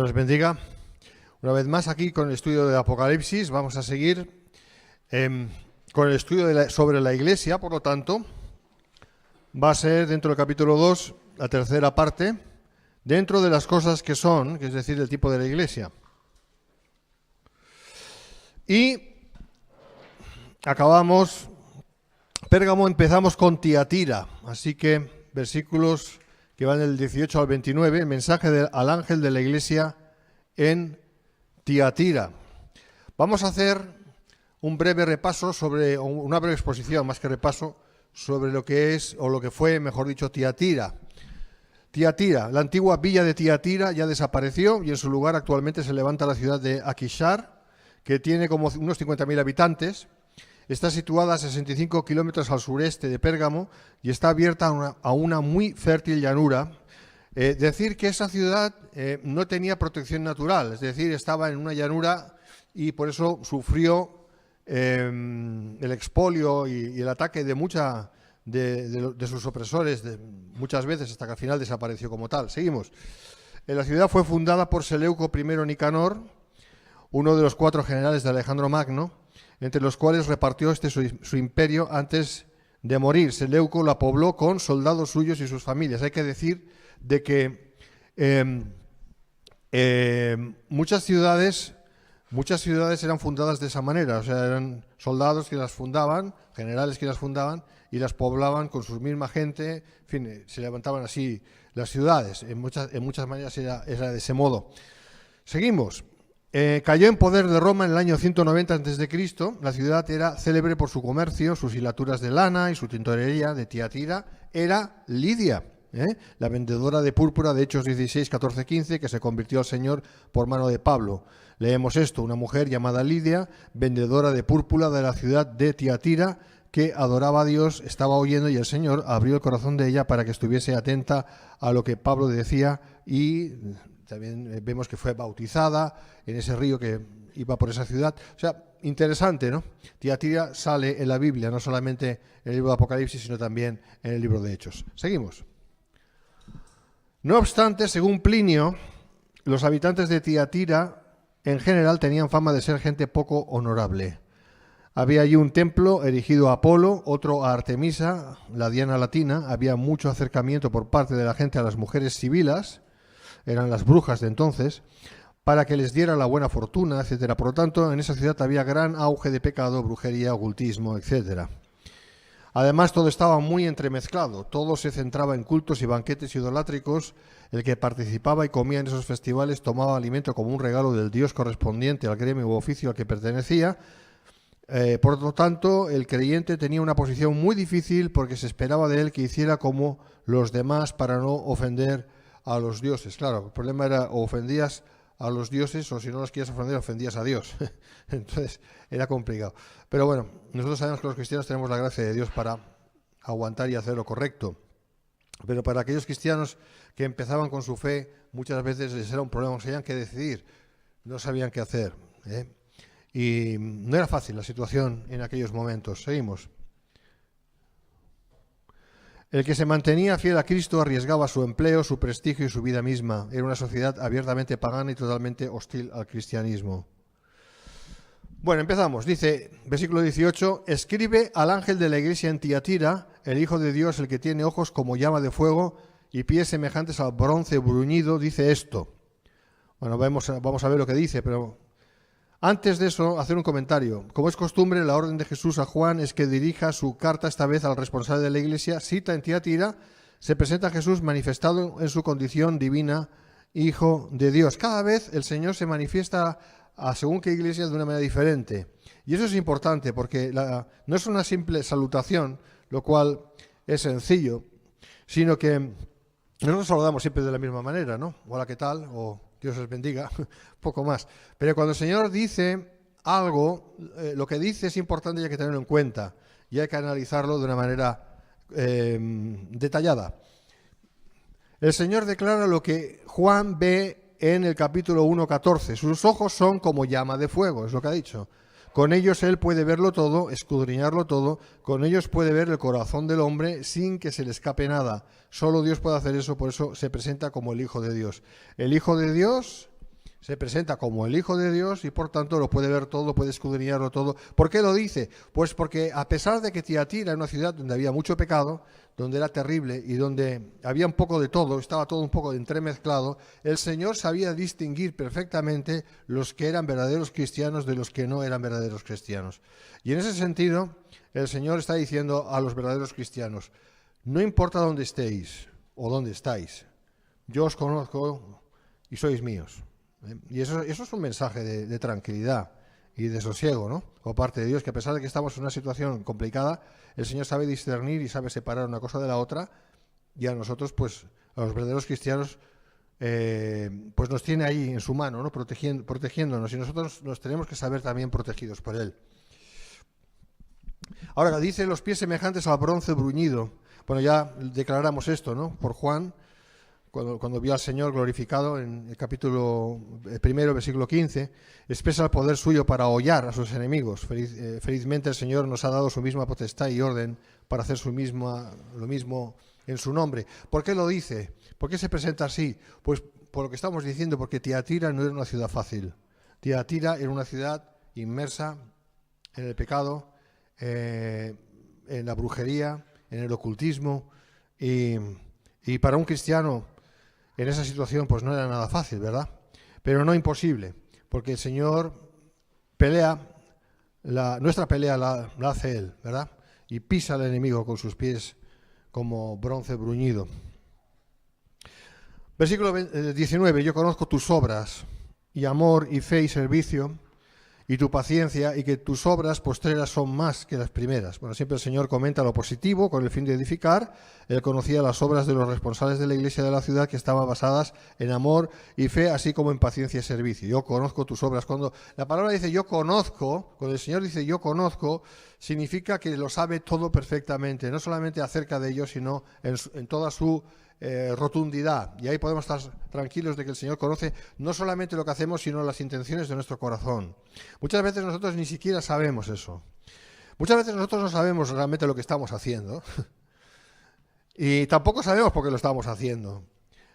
Dios les bendiga. Una vez más aquí con el estudio de Apocalipsis. Vamos a seguir con el estudio sobre la Iglesia. Por lo tanto, va a ser dentro del capítulo 2 la tercera parte, dentro de las cosas que son, que es decir, el tipo de la Iglesia. Y acabamos, Pérgamo, empezamos con Tiatira. Así que versículos que van del 18 al 29, el mensaje al ángel de la iglesia en Tiatira. Vamos a hacer un breve repaso sobre, una breve exposición, más que repaso, sobre lo que es, o lo que fue, mejor dicho, Tiatira. Tiatira, la antigua villa de Tiatira ya desapareció y en su lugar actualmente se levanta la ciudad de Akishar, que tiene como unos 50.000 habitantes. Está situada a 65 kilómetros al sureste de Pérgamo y está abierta a una muy fértil llanura. Decir que esa ciudad no tenía protección natural, es decir, estaba en una llanura y por eso sufrió el expolio y el ataque de sus opresores muchas veces, hasta que al final desapareció como tal. Seguimos. La ciudad fue fundada por Seleuco I Nicanor, uno de los 4 generales de Alejandro Magno, entre los cuales repartió su imperio antes de morir. Seleuco la pobló con soldados suyos y sus familias. Hay que decir de que muchas ciudades eran fundadas de esa manera, o sea, eran soldados que las fundaban, generales que las fundaban y las poblaban con su misma gente, en fin, se levantaban así las ciudades. En muchas maneras era de ese modo. Seguimos. Cayó en poder de Roma en el año 190 a.C. La ciudad era célebre por su comercio, sus hilaturas de lana y su tintorería. De Tiatira era Lidia, la vendedora de púrpura de Hechos 16, 14, 15, que se convirtió al Señor por mano de Pablo. Leemos esto: una mujer llamada Lidia, vendedora de púrpura de la ciudad de Tiatira, que adoraba a Dios, estaba oyendo y el Señor abrió el corazón de ella para que estuviese atenta a lo que Pablo decía, y también vemos que fue bautizada en ese río que iba por esa ciudad. O sea, interesante, ¿no? Tiatira sale en la Biblia, no solamente en el libro de Apocalipsis, sino también en el libro de Hechos. Seguimos. No obstante, según Plinio, los habitantes de Tiatira en general tenían fama de ser gente poco honorable. Había allí un templo erigido a Apolo, otro a Artemisa, la diana latina. Había mucho acercamiento por parte de la gente a las mujeres sibilas, eran las brujas de entonces, para que les diera la buena fortuna, etcétera. Por lo tanto, en esa ciudad había gran auge de pecado, brujería, ocultismo, etcétera. Además, todo estaba muy entremezclado, todo se centraba en cultos y banquetes idolátricos. El que participaba y comía en esos festivales tomaba alimento como un regalo del dios correspondiente al gremio u oficio al que pertenecía. Por lo tanto, el creyente tenía una posición muy difícil porque se esperaba de él que hiciera como los demás para no ofender a los dioses. Claro, el problema era o ofendías a los dioses o si no los querías ofender, ofendías a Dios. Entonces era complicado. Pero bueno, nosotros sabemos que los cristianos tenemos la gracia de Dios para aguantar y hacer lo correcto. Pero para aquellos cristianos que empezaban con su fe, muchas veces les era un problema, se tenían que decidir, no sabían qué hacer. Y no era fácil la situación en aquellos momentos. Seguimos. El que se mantenía fiel a Cristo arriesgaba su empleo, su prestigio y su vida misma. Era una sociedad abiertamente pagana y totalmente hostil al cristianismo. Bueno, empezamos. Dice, versículo 18, escribe al ángel de la iglesia en Tiatira, el Hijo de Dios, el que tiene ojos como llama de fuego y pies semejantes al bronce bruñido, dice esto. Bueno, vamos a ver lo que dice, pero antes de eso, hacer un comentario. Como es costumbre, la orden de Jesús a Juan es que dirija su carta esta vez al responsable de la iglesia. Cita en Tiatira, se presenta a Jesús manifestado en su condición divina, Hijo de Dios. Cada vez el Señor se manifiesta a según qué iglesia de una manera diferente. Y eso es importante porque no es una simple salutación, lo cual es sencillo, sino que nosotros saludamos siempre de la misma manera, ¿no? Hola, ¿qué tal? O Dios os bendiga, poco más. Pero cuando el Señor dice algo, lo que dice es importante y hay que tenerlo en cuenta. Y hay que analizarlo de una manera detallada. El Señor declara lo que Juan ve en el capítulo 1:14. Sus ojos son como llama de fuego, es lo que ha dicho. Con ellos Él puede verlo todo, escudriñarlo todo. Con ellos puede ver el corazón del hombre sin que se le escape nada. Solo Dios puede hacer eso, por eso se presenta como el Hijo de Dios. El Hijo de Dios Se presenta como el Hijo de Dios y por tanto lo puede ver todo, puede escudriñarlo todo. ¿Por qué lo dice? Pues porque a pesar de que Tiatira era una ciudad donde había mucho pecado, donde era terrible y donde había un poco de todo, estaba todo un poco entremezclado, el Señor sabía distinguir perfectamente los que eran verdaderos cristianos de los que no eran verdaderos cristianos. Y en ese sentido, el Señor está diciendo a los verdaderos cristianos, no importa dónde estéis o dónde estáis, yo os conozco y sois míos. Y eso es un mensaje de tranquilidad y de sosiego, ¿no? Por parte de Dios, que a pesar de que estamos en una situación complicada, el Señor sabe discernir y sabe separar una cosa de la otra, y a nosotros, pues, a los verdaderos cristianos, pues nos tiene ahí en su mano, ¿no? Protegiéndonos, y nosotros nos tenemos que saber también protegidos por Él. Ahora, dice los pies semejantes al bronce bruñido. Bueno, ya declaramos esto, ¿no? Por Juan, cuando vio al Señor glorificado en el capítulo 1, versículo 15, expresa el poder suyo para hollar a sus enemigos. Felizmente el Señor nos ha dado su misma potestad y orden para hacer lo mismo en su nombre. ¿Por qué lo dice? ¿Por qué se presenta así? Pues por lo que estamos diciendo, porque Tiatira no era una ciudad fácil. Tiatira era una ciudad inmersa en el pecado, en la brujería, en el ocultismo, y para un cristiano en esa situación pues no era nada fácil, ¿verdad? Pero no imposible, porque el Señor nuestra pelea la hace Él, ¿verdad? Y pisa al enemigo con sus pies como bronce bruñido. Versículo 19, yo conozco tus obras, y amor, y fe, y servicio, y tu paciencia, y que tus obras postreras son más que las primeras. Bueno, siempre el Señor comenta lo positivo con el fin de edificar. Él conocía las obras de los responsables de la iglesia de la ciudad, que estaban basadas en amor y fe, así como en paciencia y servicio. Yo conozco tus obras. Cuando la palabra dice yo conozco, cuando el Señor dice yo conozco, significa que lo sabe todo perfectamente, no solamente acerca de ellos, sino en toda su rotundidad. Y ahí podemos estar tranquilos de que el Señor conoce no solamente lo que hacemos, sino las intenciones de nuestro corazón. Muchas veces nosotros ni siquiera sabemos eso. Muchas veces nosotros no sabemos realmente lo que estamos haciendo. Y tampoco sabemos por qué lo estamos haciendo.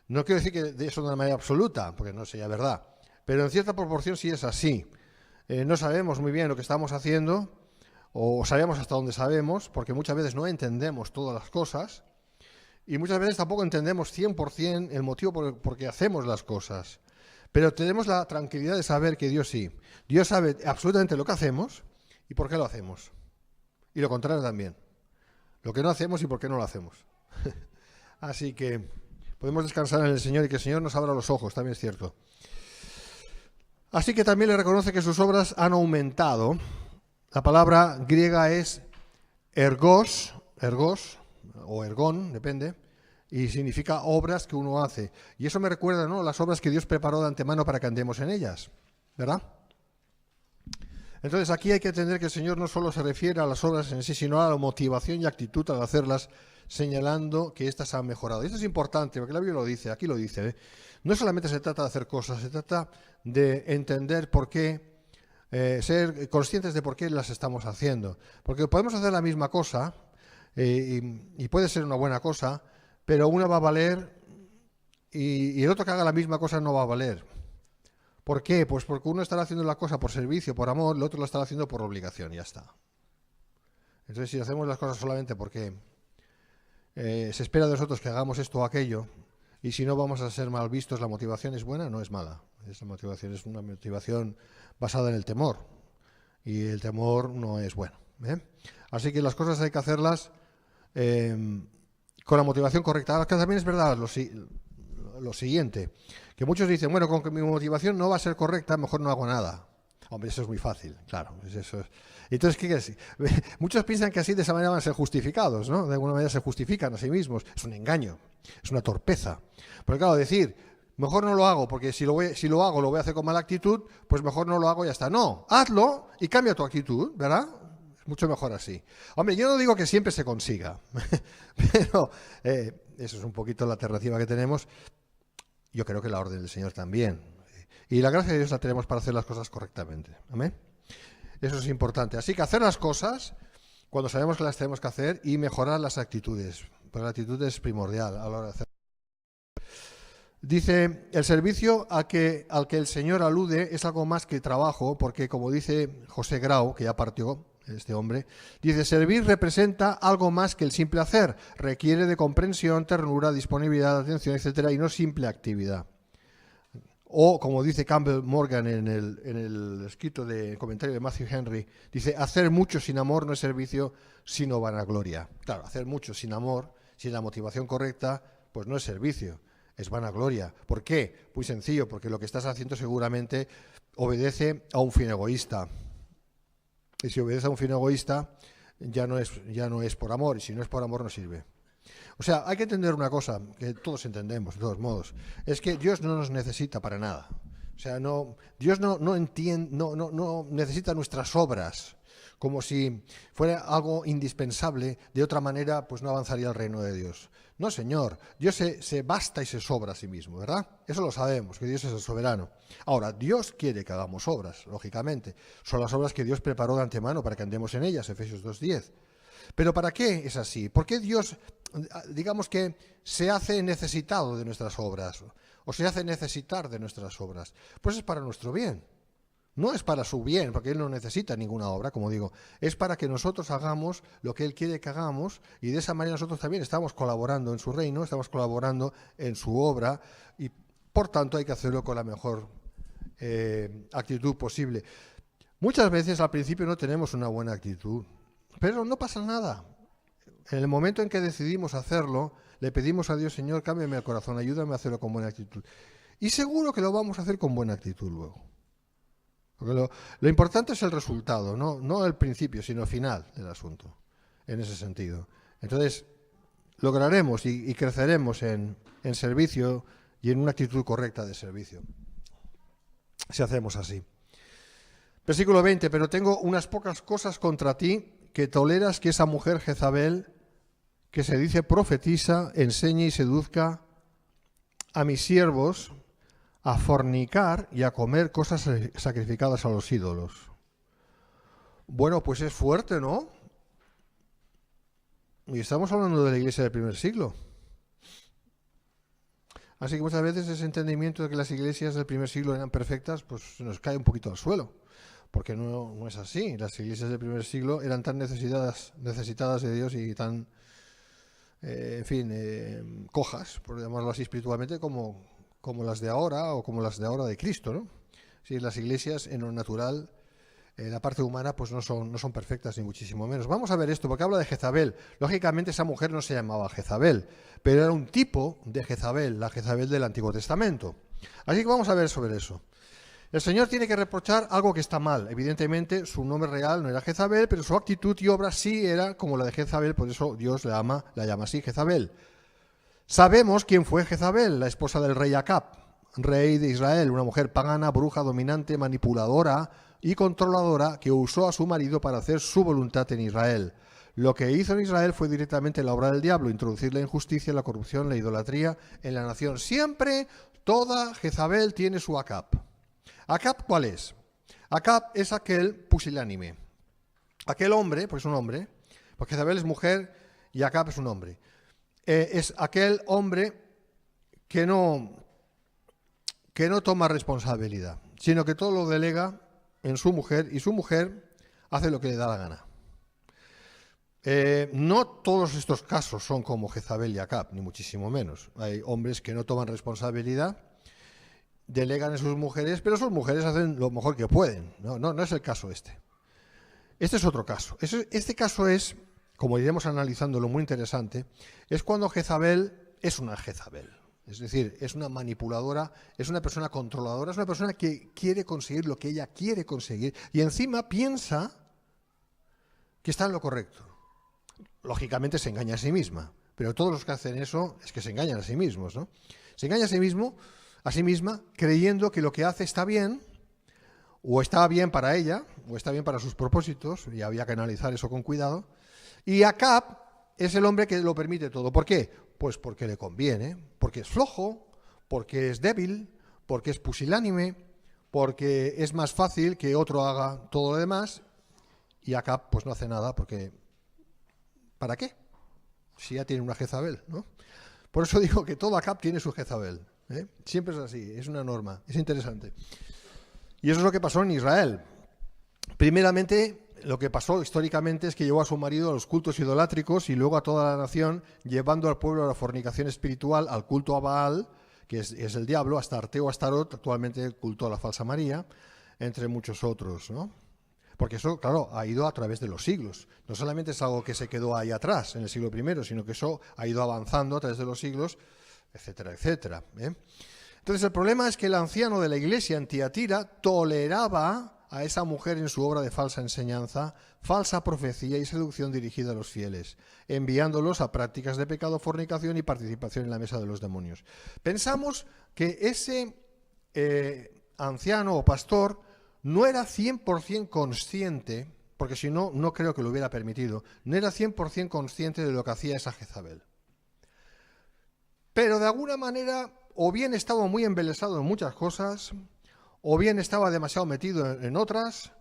No quiero decir que de eso de una manera absoluta, porque no sería verdad. Pero en cierta proporción sí es así. No sabemos muy bien lo que estamos haciendo, o sabemos hasta dónde sabemos, porque muchas veces no entendemos todas las cosas. Y muchas veces tampoco entendemos 100% el motivo por qué hacemos las cosas. Pero tenemos la tranquilidad de saber que Dios sí. Dios sabe absolutamente lo que hacemos y por qué lo hacemos. Y lo contrario también. Lo que no hacemos y por qué no lo hacemos. Así que podemos descansar en el Señor y que el Señor nos abra los ojos, también es cierto. Así que también le reconoce que sus obras han aumentado. La palabra griega es ergos o ergón, depende, y significa obras que uno hace. Y eso me recuerda, ¿no?, las obras que Dios preparó de antemano para que andemos en ellas, ¿verdad? Entonces aquí hay que entender que el Señor no solo se refiere a las obras en sí, sino a la motivación y actitud al hacerlas, señalando que éstas han mejorado. Y esto es importante, porque la Biblia lo dice, aquí lo dice, ¿eh? No solamente se trata de hacer cosas, se trata de entender por qué, ser conscientes de por qué las estamos haciendo. Porque podemos hacer la misma cosa, y puede ser una buena cosa, pero una va a valer y el otro que haga la misma cosa no va a valer. ¿Por qué? Pues porque uno estará haciendo la cosa por servicio, por amor, el otro lo estará haciendo por obligación, y ya está. Entonces, si hacemos las cosas solamente porque se espera de nosotros que hagamos esto o aquello, y si no vamos a ser mal vistos, ¿la motivación es buena? No es mala. Esa motivación es una motivación basada en el temor, y el temor no es bueno, ¿eh? Así que las cosas hay que hacerlas con la motivación correcta. Ahora, que también es verdad lo siguiente, que muchos dicen, bueno, con que mi motivación no va a ser correcta, mejor no hago nada. Hombre, eso es muy fácil, claro. Entonces, ¿qué quiere decir? Muchos piensan que así de esa manera van a ser justificados, ¿no? De alguna manera se justifican a sí mismos. Es un engaño, es una torpeza. Pero claro, decir, mejor no lo hago, porque si lo hago lo voy a hacer con mala actitud, pues mejor no lo hago y ya está. No, hazlo y cambia tu actitud, ¿verdad? Mucho mejor así. Hombre, yo no digo que siempre se consiga, pero eso es un poquito la alternativa que tenemos. Yo creo que la orden del Señor también. Y la gracia de Dios la tenemos para hacer las cosas correctamente. ¿Amén? Eso es importante. Así que hacer las cosas cuando sabemos que las tenemos que hacer y mejorar las actitudes. Porque la actitud es primordial a la hora de hacer. Dice, el servicio al que el Señor alude es algo más que trabajo, porque como dice José Grau, que ya partió este hombre, dice, servir representa algo más que el simple hacer, requiere de comprensión, ternura, disponibilidad, atención, etcétera, y no simple actividad. O, como dice Campbell Morgan en el escrito de comentario de Matthew Henry, dice, hacer mucho sin amor no es servicio, sino vanagloria. Claro, hacer mucho sin amor, sin la motivación correcta, pues no es servicio, es vanagloria. ¿Por qué? Muy sencillo, porque lo que estás haciendo seguramente obedece a un fin egoísta. Y si obedece a un fin egoísta, ya no es por amor, y si no es por amor no sirve. O sea, hay que entender una cosa, que todos entendemos, de todos modos, es que Dios no nos necesita para nada. O sea, Dios no necesita nuestras obras, como si fuera algo indispensable, de otra manera pues no avanzaría el reino de Dios. No, Señor, Dios se basta y se sobra a sí mismo, ¿verdad? Eso lo sabemos, que Dios es el soberano. Ahora, Dios quiere que hagamos obras, lógicamente. Son las obras que Dios preparó de antemano para que andemos en ellas, Efesios 2:10. Pero ¿para qué es así? ¿Por qué Dios, digamos que se hace necesitado de nuestras obras o se hace necesitar de nuestras obras? Pues es para nuestro bien. No es para su bien, porque Él no necesita ninguna obra, como digo. Es para que nosotros hagamos lo que Él quiere que hagamos y de esa manera nosotros también estamos colaborando en su reino, estamos colaborando en su obra y por tanto hay que hacerlo con la mejor actitud posible. Muchas veces al principio no tenemos una buena actitud. Pero no pasa nada. En el momento en que decidimos hacerlo, le pedimos a Dios, Señor, cámbiame el corazón, ayúdame a hacerlo con buena actitud. Y seguro que lo vamos a hacer con buena actitud luego. Porque lo importante es el resultado, no el principio, sino el final del asunto, en ese sentido. Entonces, lograremos y creceremos en servicio y en una actitud correcta de servicio, si hacemos así. Versículo 20, pero tengo unas pocas cosas contra ti, que toleras que esa mujer Jezabel, que se dice profetiza, enseñe y seduzca a mis siervos a fornicar y a comer cosas sacrificadas a los ídolos. Bueno, pues es fuerte, ¿no? Y estamos hablando de la iglesia del primer siglo. Así que muchas veces ese entendimiento de que las iglesias del primer siglo eran perfectas, pues se nos cae un poquito al suelo. Porque no es así. Las iglesias del primer siglo eran tan necesitadas de Dios y tan, cojas, por llamarlo así espiritualmente, como las de ahora o como las de ahora de Cristo, ¿no? Sí, las iglesias en lo natural, la parte humana, pues no son perfectas ni muchísimo menos. Vamos a ver esto, porque habla de Jezabel. Lógicamente esa mujer no se llamaba Jezabel, pero era un tipo de Jezabel, la Jezabel del Antiguo Testamento. Así que vamos a ver sobre eso. El Señor tiene que reprochar algo que está mal. Evidentemente, su nombre real no era Jezabel, pero su actitud y obra sí era como la de Jezabel, por eso Dios la llama así, Jezabel. Sabemos quién fue Jezabel, la esposa del rey Acab, rey de Israel, una mujer pagana, bruja, dominante, manipuladora y controladora que usó a su marido para hacer su voluntad en Israel. Lo que hizo en Israel fue directamente la obra del diablo, introducir la injusticia, la corrupción, la idolatría en la nación. Siempre toda Jezabel tiene su Acab. ¿Acab cuál es? Acab es aquel pusilánime. Aquel hombre, pues es un hombre, porque Jezabel es mujer y Acab es un hombre. Es aquel hombre que no toma responsabilidad, sino que todo lo delega en su mujer y su mujer hace lo que le da la gana. No todos estos casos son como Jezabel y Acab, ni muchísimo menos. Hay hombres que no toman responsabilidad, delegan en sus mujeres, pero sus mujeres hacen lo mejor que pueden. No es el caso este. Este es otro caso. Este caso es, como iremos analizándolo, muy interesante, es cuando Jezabel es una Jezabel. Es decir, es una manipuladora, es una persona controladora, es una persona que quiere conseguir lo que ella quiere conseguir y encima piensa que está en lo correcto. Lógicamente se engaña a sí misma, pero todos los que hacen eso es que se engañan a sí mismos, ¿no? Se engaña a sí misma, creyendo que lo que hace está bien, o está bien para ella, o está bien para sus propósitos, y había que analizar eso con cuidado. Y Acab es el hombre que lo permite todo. ¿Por qué? Pues porque le conviene, porque es flojo, porque es débil, porque es pusilánime, porque es más fácil que otro haga todo lo demás, y Acab pues no hace nada, porque ¿para qué? Si ya tiene una Jezabel, ¿no? Por eso digo que todo Acab tiene su Jezabel. Siempre es así, es una norma, es interesante. Y eso es lo que pasó en Israel. Primeramente, lo que pasó históricamente es que llevó a su marido a los cultos idolátricos y luego a toda la nación, llevando al pueblo a la fornicación espiritual, al culto a Baal, que es el diablo, hasta Astarte o Astarot, actualmente el culto a la falsa María, entre muchos otros, ¿no? Porque eso, claro, ha ido a través de los siglos. No solamente es algo que se quedó ahí atrás, en el siglo I, sino que eso ha ido avanzando a través de los siglos, etcétera, etcétera. Entonces, el problema es que el anciano de la iglesia en Tiatira toleraba a esa mujer en su obra de falsa enseñanza, falsa profecía y seducción dirigida a los fieles, enviándolos a prácticas de pecado, fornicación y participación en la mesa de los demonios. Pensamos que ese anciano o pastor no era 100% consciente, porque si no, no creo que lo hubiera permitido, no era 100% consciente de lo que hacía esa Jezabel. Pero de alguna manera, o bien estaba muy embelesado en muchas cosas, o bien estaba demasiado metido en otras,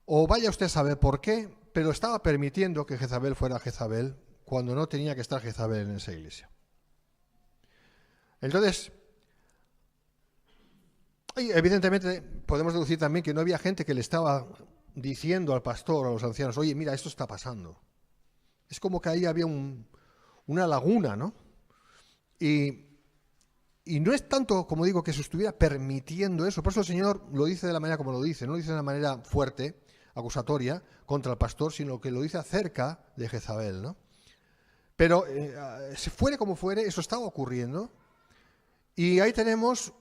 o vaya usted a saber por qué, pero estaba permitiendo que Jezabel fuera Jezabel cuando no tenía que estar Jezabel en esa iglesia. Entonces, evidentemente podemos deducir también que no había gente que le estaba diciendo al pastor o a los ancianos, oye, mira, esto está pasando. Es como que ahí había una laguna, ¿no? Y no es tanto, como digo, que se estuviera permitiendo eso. Por eso el Señor lo dice de la manera como lo dice. No lo dice de una manera fuerte, acusatoria, contra el pastor, sino que lo dice acerca de Jezabel, ¿no? Pero, fuere como fuere, eso estaba ocurriendo. Y ahí tenemos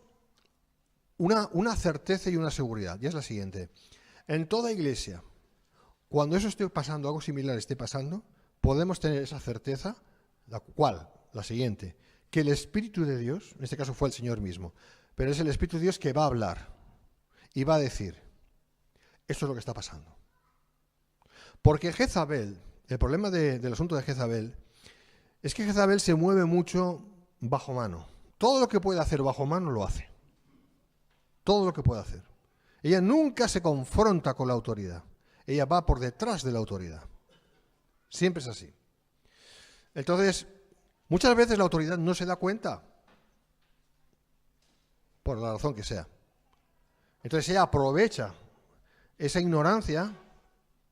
una certeza y una seguridad. Y es la siguiente. En toda iglesia, cuando eso esté pasando, algo similar esté pasando, podemos tener esa certeza, la cual, la siguiente, que el Espíritu de Dios, en este caso fue el Señor mismo, pero es el Espíritu de Dios que va a hablar y va a decir, esto es lo que está pasando. Porque Jezabel, el problema del asunto de Jezabel, es que Jezabel se mueve mucho bajo mano. Todo lo que puede hacer bajo mano lo hace. Todo lo que puede hacer. Ella nunca se confronta con la autoridad. Ella va por detrás de la autoridad. Siempre es así. Entonces, muchas veces la autoridad no se da cuenta, por la razón que sea. Entonces ella aprovecha esa ignorancia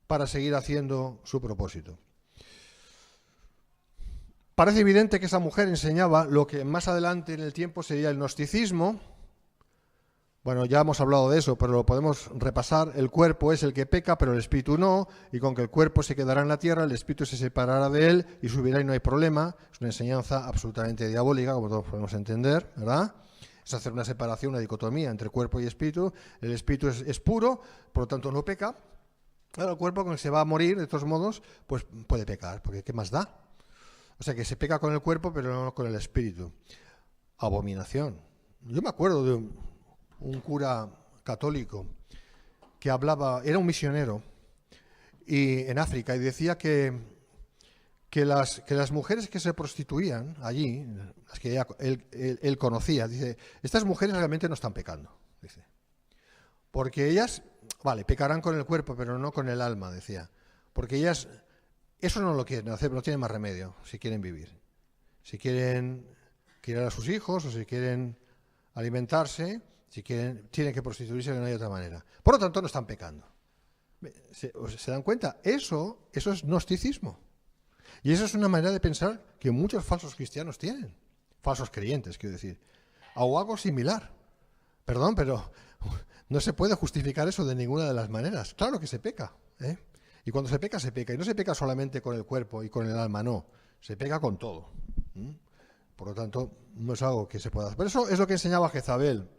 para seguir haciendo su propósito. Parece evidente que esa mujer enseñaba lo que más adelante en el tiempo sería el gnosticismo. Bueno, ya hemos hablado de eso, pero lo podemos repasar. El cuerpo es el que peca, pero el espíritu no, y con que el cuerpo se quedará en la tierra, el espíritu se separará de él y subirá y no hay problema. Es una enseñanza absolutamente diabólica, como todos podemos entender, ¿verdad? Es hacer una separación, una dicotomía entre cuerpo y espíritu. El espíritu es puro, por lo tanto no peca. Ahora el cuerpo, cuando se va a morir, de todos modos, pues puede pecar, porque ¿qué más da? O sea, que se peca con el cuerpo, pero no con el espíritu. Abominación. Yo me acuerdo de un cura católico que hablaba, era un misionero en África, y decía que las mujeres que se prostituían allí, las que él conocía, dice, estas mujeres realmente no están pecando, dice, porque ellas, vale, pecarán con el cuerpo, pero no con el alma, decía, porque ellas eso no lo quieren hacer, no tienen más remedio si quieren vivir, si quieren criar a sus hijos o si quieren alimentarse. Si quieren, tienen que prostituirse, que no hay otra manera. Por lo tanto, no están pecando. ¿Se dan cuenta? Eso es gnosticismo. Y eso es una manera de pensar que muchos falsos cristianos tienen. Falsos creyentes, quiero decir. O algo similar. Perdón, pero no se puede justificar eso de ninguna de las maneras. Claro que se peca, ¿eh? Y cuando se peca, se peca. Y no se peca solamente con el cuerpo y con el alma, no. Se peca con todo. Por lo tanto, no es algo que se pueda hacer. Pero eso es lo que enseñaba Jezabel.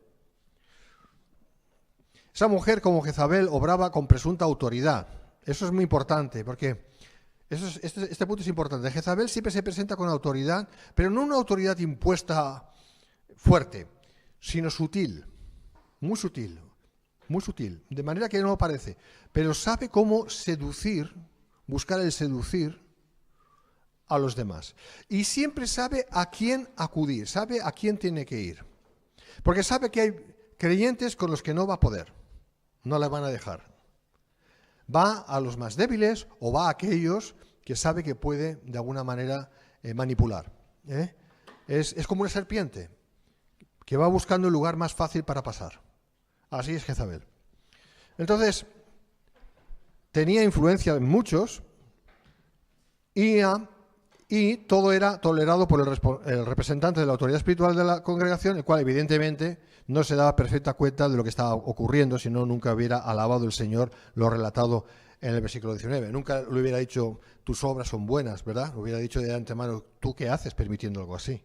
Esa mujer, como Jezabel, obraba con presunta autoridad. Eso es muy importante, porque este punto es importante. Jezabel siempre se presenta con autoridad, pero no una autoridad impuesta fuerte, sino sutil, muy sutil, de manera que no parece. Pero sabe cómo seducir, buscar el seducir a los demás. Y siempre sabe a quién acudir, sabe a quién tiene que ir. Porque sabe que hay creyentes con los que no va a poder. No la van a dejar. Va a los más débiles o va a aquellos que sabe que puede de alguna manera manipular. Es como una serpiente que va buscando el lugar más fácil para pasar. Así es Jezabel. Entonces, tenía influencia en muchos y todo era tolerado por el representante de la autoridad espiritual de la congregación, el cual evidentemente no se daba perfecta cuenta de lo que estaba ocurriendo, si no nunca hubiera alabado el Señor lo relatado en el versículo 19. Nunca le hubiera dicho, tus obras son buenas, ¿verdad? Le hubiera dicho de antemano, ¿tú qué haces permitiendo algo así?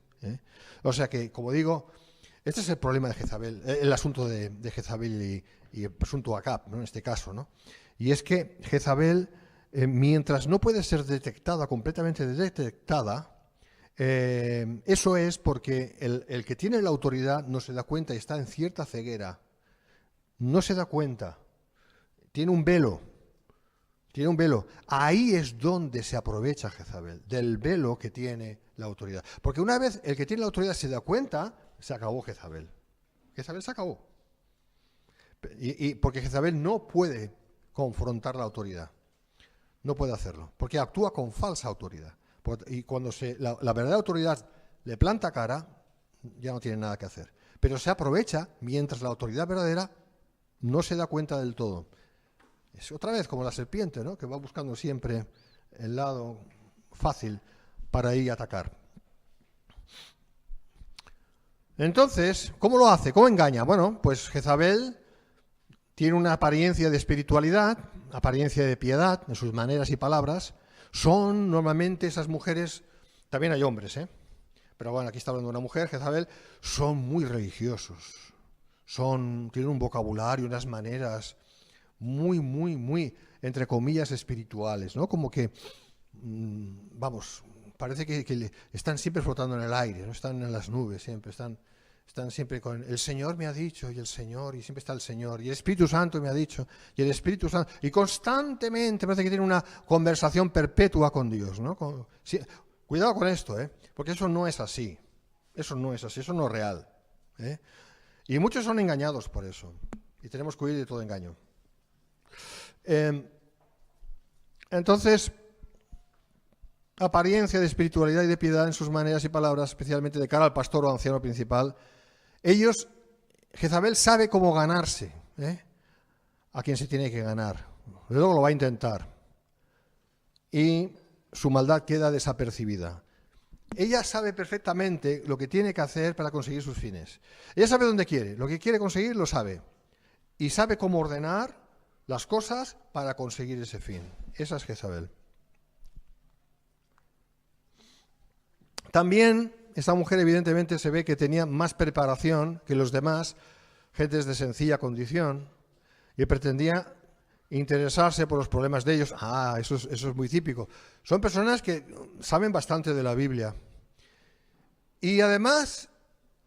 O sea que, como digo, este es el problema de Jezabel, el asunto de Jezabel y el asunto Acab, ¿no? En este caso, ¿no? Y es que Jezabel, mientras no puede ser detectada, completamente detectada, eso es porque el que tiene la autoridad no se da cuenta y está en cierta ceguera. No se da cuenta. Tiene un velo. Tiene un velo. Ahí es donde se aprovecha Jezabel, del velo que tiene la autoridad. Porque una vez el que tiene la autoridad se da cuenta, se acabó Jezabel. Jezabel se acabó. Y porque Jezabel no puede confrontar la autoridad. No puede hacerlo, porque actúa con falsa autoridad. Y cuando la verdadera autoridad le planta cara, ya no tiene nada que hacer. Pero se aprovecha mientras la autoridad verdadera no se da cuenta del todo. Es otra vez como la serpiente, ¿no? Que va buscando siempre el lado fácil para ir a atacar. Entonces, ¿cómo lo hace? ¿Cómo engaña? Bueno, pues Jezabel tiene una apariencia de espiritualidad, apariencia de piedad en sus maneras y palabras. Son normalmente esas mujeres, también hay hombres, pero bueno, aquí está hablando de una mujer, Jezabel, son muy religiosos. Tienen un vocabulario, unas maneras muy, entre comillas, espirituales, ¿no? Como que, parece que están siempre flotando en el aire, no están en las nubes, siempre están siempre con el Señor me ha dicho, y el Señor, y siempre está el Señor, y el Espíritu Santo me ha dicho, y el Espíritu Santo, y constantemente parece que tiene una conversación perpetua con Dios, ¿no? Cuidado con esto, porque eso no es así, eso no es real, y muchos son engañados por eso, y tenemos que huir de todo engaño. Entonces, apariencia de espiritualidad y de piedad en sus maneras y palabras, especialmente de cara al pastor o anciano principal. Jezabel sabe cómo ganarse a quien se tiene que ganar. Luego lo va a intentar. Y su maldad queda desapercibida. Ella sabe perfectamente lo que tiene que hacer para conseguir sus fines. Ella sabe dónde quiere. Lo que quiere conseguir lo sabe. Y sabe cómo ordenar las cosas para conseguir ese fin. Esa es Jezabel. También esta mujer evidentemente se ve que tenía más preparación que los demás, gentes de sencilla condición, y pretendía interesarse por los problemas de ellos. Eso es muy típico. Son personas que saben bastante de la Biblia. Y además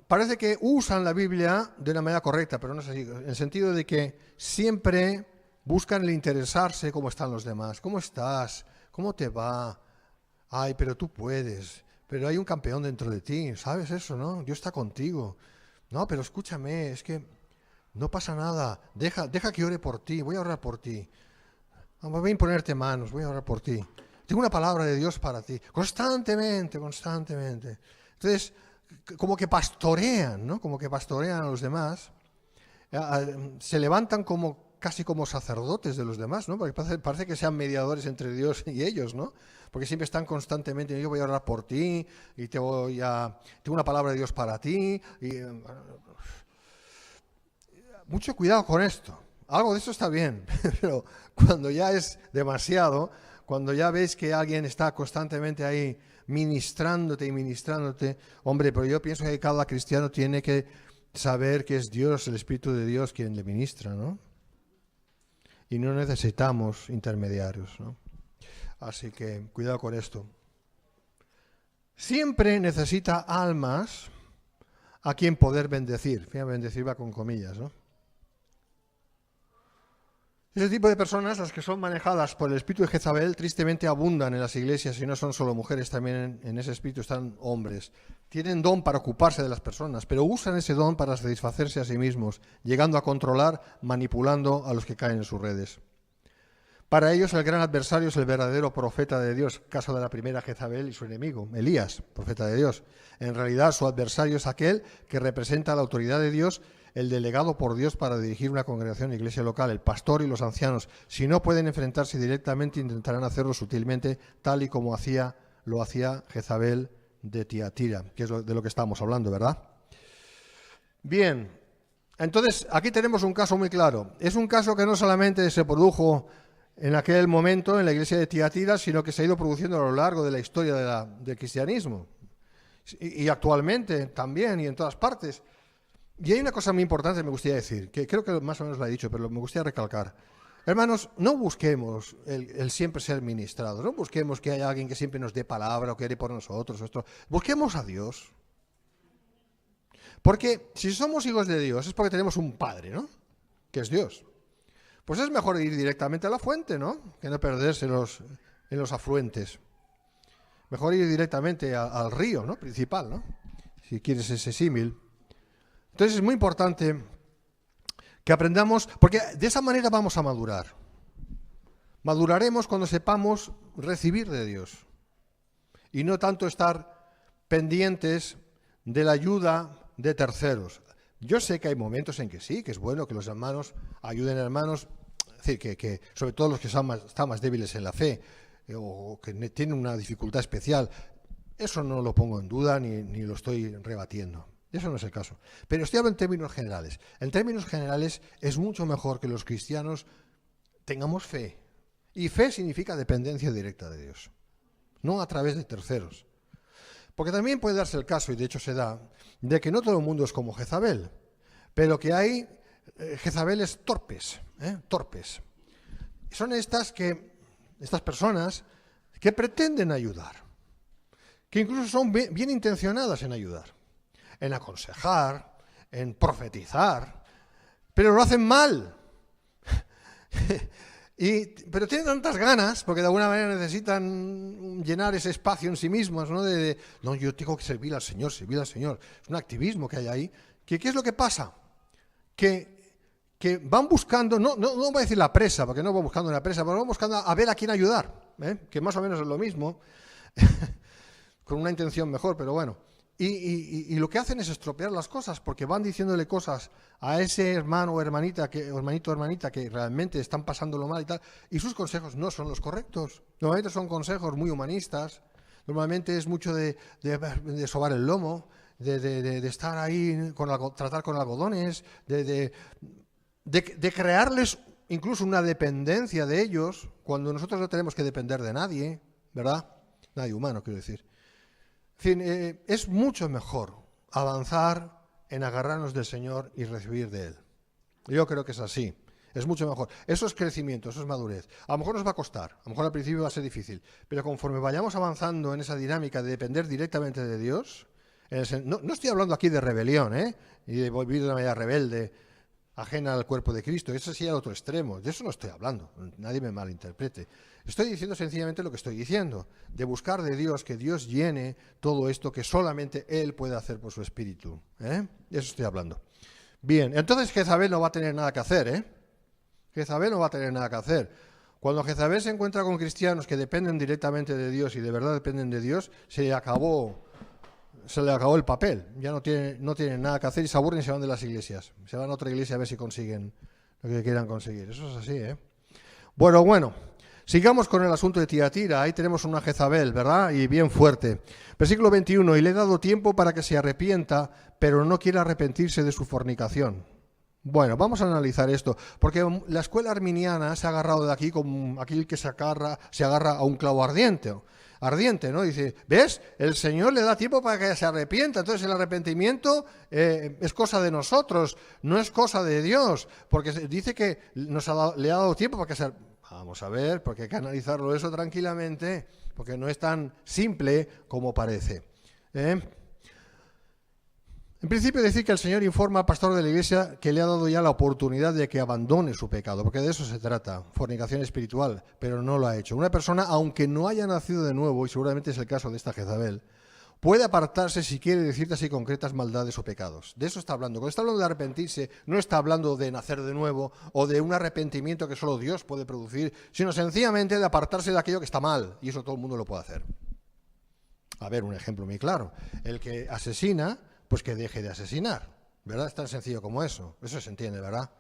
parece que usan la Biblia de una manera correcta, pero no es así, en el sentido de que siempre buscan el interesarse cómo están los demás. ¿Cómo estás? ¿Cómo te va? Ay, pero tú puedes. Pero hay un campeón dentro de ti, ¿sabes eso, no? Dios está contigo. No, pero escúchame, es que no pasa nada. Deja que ore por ti, voy a orar por ti. Voy a imponerte manos, voy a orar por ti. Tengo una palabra de Dios para ti. Constantemente. Entonces, como que pastorean, ¿no? Como que pastorean a los demás. Se levantan casi como sacerdotes de los demás, ¿no? Porque parece que sean mediadores entre Dios y ellos, ¿no? Porque siempre están constantemente, yo voy a orar por ti, y tengo una palabra de Dios para ti. Mucho cuidado con esto. Algo de esto está bien, pero cuando ya es demasiado, cuando ya ves que alguien está constantemente ahí ministrándote, hombre, pero yo pienso que cada cristiano tiene que saber que es Dios, el Espíritu de Dios, quien le ministra, ¿no? Y no necesitamos intermediarios, ¿no? Así que cuidado con esto. Siempre necesita almas a quien poder bendecir. Fíjate, bendecir va con comillas, ¿no? Ese tipo de personas, las que son manejadas por el espíritu de Jezabel, tristemente abundan en las iglesias, y no son solo mujeres, también en ese espíritu están hombres. Tienen don para ocuparse de las personas, pero usan ese don para satisfacerse a sí mismos, llegando a controlar, manipulando a los que caen en sus redes. Para ellos el gran adversario es el verdadero profeta de Dios, caso de la primera Jezabel y su enemigo, Elías, profeta de Dios. En realidad su adversario es aquel que representa la autoridad de Dios, el delegado por Dios para dirigir una congregación o iglesia local, el pastor y los ancianos. Si no pueden enfrentarse directamente, intentarán hacerlo sutilmente, tal y como lo hacía Jezabel de Tiatira, que es de lo que estamos hablando, ¿verdad? Bien, entonces aquí tenemos un caso muy claro. Es un caso que no solamente se produjo en aquel momento en la iglesia de Tiatira, sino que se ha ido produciendo a lo largo de la historia del cristianismo. Y actualmente también, y en todas partes. Y hay una cosa muy importante que me gustaría decir, que creo que más o menos la he dicho, pero me gustaría recalcar. Hermanos, no busquemos el siempre ser ministrados, no busquemos que haya alguien que siempre nos dé palabra o que ore por nosotros. Busquemos a Dios. Porque si somos hijos de Dios es porque tenemos un Padre, ¿no? Que es Dios. Pues es mejor ir directamente a la fuente, ¿no? Que no perderse en los afluentes. Mejor ir directamente al río, ¿no? Principal, ¿no? Si quieres ese símil. Entonces es muy importante que aprendamos, porque de esa manera vamos a madurar. Maduraremos cuando sepamos recibir de Dios y no tanto estar pendientes de la ayuda de terceros. Yo sé que hay momentos en que sí, que es bueno que los hermanos ayuden a hermanos, es decir, que sobre todo los que están más débiles en la fe o que tienen una dificultad especial. Eso no lo pongo en duda ni lo estoy rebatiendo. Eso no es el caso. Pero estoy hablando en términos generales. En términos generales es mucho mejor que los cristianos tengamos fe. Y fe significa dependencia directa de Dios, no a través de terceros. Porque también puede darse el caso, y de hecho se da, de que no todo el mundo es como Jezabel, pero que hay Jezabeles torpes, torpes. Son estas personas que pretenden ayudar, que incluso son bien intencionadas en ayudar, en aconsejar, en profetizar, pero lo hacen mal. Pero tienen tantas ganas, porque de alguna manera necesitan llenar ese espacio en sí mismos, ¿no? No, yo tengo que servir al Señor. Es un activismo que hay ahí. ¿Qué es lo que pasa? Que van buscando, no voy a decir la presa, porque no van buscando una presa, pero van buscando a ver a quién ayudar, que más o menos es lo mismo, con una intención mejor, pero bueno. Y lo que hacen es estropear las cosas, porque van diciéndole cosas a ese hermano o hermanita que realmente están pasándolo mal y tal, y sus consejos no son los correctos. Normalmente son consejos muy humanistas, normalmente es mucho de sobar el lomo, de estar ahí, tratar con algodones, de crearles incluso una dependencia de ellos, cuando nosotros no tenemos que depender de nadie, ¿verdad? Nadie humano, quiero decir. En fin, es mucho mejor avanzar en agarrarnos del Señor y recibir de Él. Yo creo que es así. Es mucho mejor. Eso es crecimiento, eso es madurez. A lo mejor nos va a costar, a lo mejor al principio va a ser difícil, pero conforme vayamos avanzando en esa dinámica de depender directamente de Dios, no estoy hablando aquí de rebelión, y de vivir de una manera rebelde, ajena al cuerpo de Cristo. Eso sí al otro extremo. De eso no estoy hablando. Nadie me malinterprete. Estoy diciendo sencillamente lo que estoy diciendo, de buscar de Dios, que Dios llene todo esto que solamente Él puede hacer por su Espíritu. De eso estoy hablando. Bien, entonces Jezabel no va a tener nada que hacer. Jezabel no va a tener nada que hacer. Cuando Jezabel se encuentra con cristianos que dependen directamente de Dios y de verdad dependen de Dios, se le acabó el papel. Ya no tienen nada que hacer y se aburren y se van de las iglesias. Se van a otra iglesia a ver si consiguen lo que quieran conseguir. Eso es así, Bueno. Sigamos con el asunto de Tiatira. Ahí tenemos una Jezabel, ¿verdad? Y bien fuerte. Versículo 21. Y le he dado tiempo para que se arrepienta, pero no quiere arrepentirse de su fornicación. Bueno, vamos a analizar esto, porque la escuela arminiana se ha agarrado de aquí como aquel que se agarra a un clavo ardiente, ¿no? Dice, ¿ves? El Señor le da tiempo para que se arrepienta, entonces el arrepentimiento es cosa de nosotros, no es cosa de Dios, porque dice que le ha dado tiempo para que se arrepienta. Vamos a ver, porque hay que analizarlo eso tranquilamente, porque no es tan simple como parece. En principio decir que el Señor informa al pastor de la iglesia que le ha dado ya la oportunidad de que abandone su pecado, porque de eso se trata, fornicación espiritual, pero no lo ha hecho. Una persona, aunque no haya nacido de nuevo, y seguramente es el caso de esta Jezabel, puede apartarse si quiere de ciertas y concretas maldades o pecados. De eso está hablando. Cuando está hablando de arrepentirse, no está hablando de nacer de nuevo o de un arrepentimiento que solo Dios puede producir, sino sencillamente de apartarse de aquello que está mal. Y eso todo el mundo lo puede hacer. A ver, un ejemplo muy claro. El que asesina, pues que deje de asesinar. ¿Verdad? Es tan sencillo como eso. Eso se entiende, ¿verdad?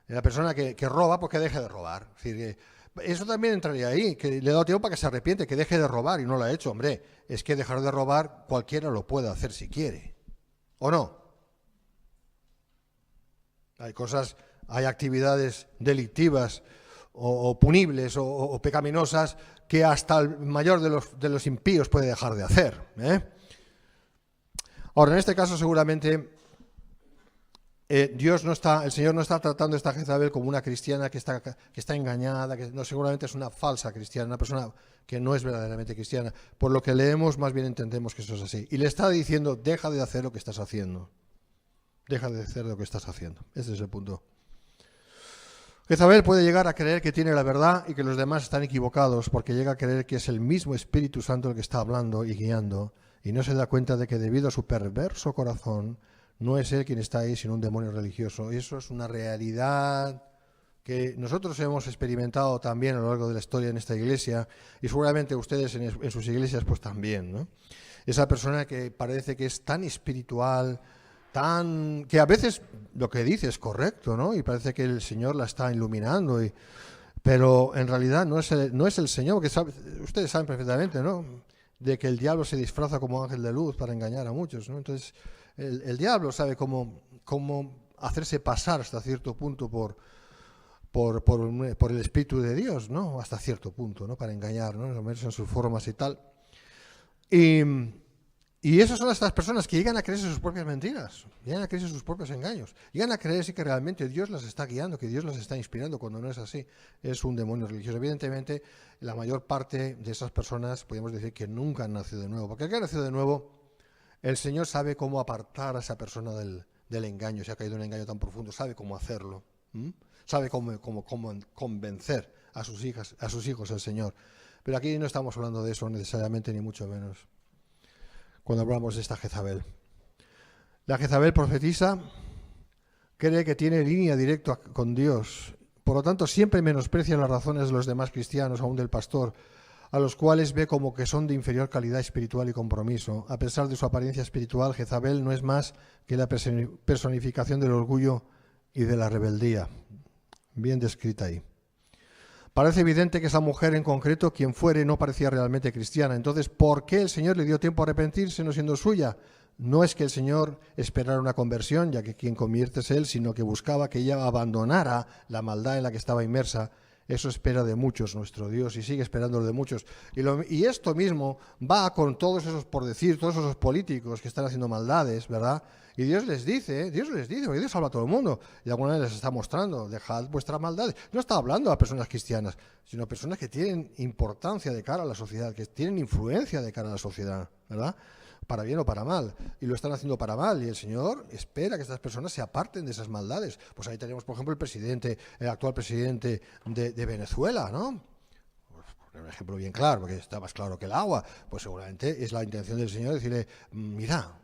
La persona que roba, pues que deje de robar. Es decir, eso también entraría ahí, que le da tiempo para que se arrepiente, que deje de robar y no lo ha hecho. Hombre, es que dejar de robar cualquiera lo puede hacer si quiere. ¿O no? Hay actividades delictivas o punibles o pecaminosas que hasta el mayor de los impíos puede dejar de hacer. Ahora, en este caso seguramente el Señor no está tratando a esta Jezabel como una cristiana que está engañada, que no, seguramente es una falsa cristiana, una persona que no es verdaderamente cristiana. Por lo que leemos, más bien entendemos que eso es así. Y le está diciendo, deja de hacer lo que estás haciendo. Deja de hacer lo que estás haciendo. Ese es el punto. Jezabel puede llegar a creer que tiene la verdad y que los demás están equivocados, porque llega a creer que es el mismo Espíritu Santo el que está hablando y guiando, y no se da cuenta de que debido a su perverso corazón, no es él quien está ahí, sino un demonio religioso. Y eso es una realidad que nosotros hemos experimentado también a lo largo de la historia en esta iglesia, y seguramente ustedes en sus iglesias pues también, ¿no? Esa persona que parece que es tan espiritual, que a veces lo que dice es correcto, ¿no? Y parece que el Señor la está iluminando, pero en realidad no es el Señor, porque ustedes saben perfectamente, ¿no?, de que el diablo se disfraza como ángel de luz para engañar a muchos, ¿no? Entonces, el diablo sabe cómo hacerse pasar hasta cierto punto por el Espíritu de Dios, ¿no? Hasta cierto punto, ¿no? Para engañar, ¿no? Someterse en sus formas y tal. Y esas son estas personas que llegan a creerse sus propias mentiras, llegan a creerse sus propios engaños, llegan a creerse que realmente Dios las está guiando, que Dios las está inspirando, cuando no es así. Es un demonio religioso. Evidentemente, la mayor parte de esas personas podemos decir que nunca han nacido de nuevo, porque el que ha nacido de nuevo, el Señor sabe cómo apartar a esa persona del engaño. Si ha caído en un engaño tan profundo, sabe cómo hacerlo, sabe cómo convencer a sus hijos el Señor. Pero aquí no estamos hablando de eso necesariamente, ni mucho menos, cuando hablamos de esta Jezabel. La Jezabel profetiza, cree que tiene línea directa con Dios, por lo tanto siempre menosprecia las razones de los demás cristianos, aún del pastor, a los cuales ve como que son de inferior calidad espiritual y compromiso. A pesar de su apariencia espiritual, Jezabel no es más que la personificación del orgullo y de la rebeldía. Bien descrita ahí. Parece evidente que esa mujer en concreto, quien fuere, no parecía realmente cristiana. Entonces, ¿por qué el Señor le dio tiempo a arrepentirse no siendo suya? No es que el Señor esperara una conversión, ya que quien convierte es Él, sino que buscaba que ella abandonara la maldad en la que estaba inmersa. Eso espera de muchos nuestro Dios y sigue esperándolo de muchos. Y esto mismo va con todos esos, por decir, todos esos políticos que están haciendo maldades, ¿verdad? Y Dios les dice, porque Dios habla a todo el mundo. Y de alguna manera les está mostrando, dejad vuestras maldades. No está hablando a personas cristianas, sino a personas que tienen importancia de cara a la sociedad, que tienen influencia de cara a la sociedad, ¿verdad? Para bien o para mal, y lo están haciendo para mal, y el Señor espera que estas personas se aparten de esas maldades. Pues ahí tenemos, por ejemplo, el actual presidente de Venezuela, ¿no? Pues, un ejemplo bien claro, porque está más claro que el agua. Pues seguramente es la intención del Señor decirle, mira,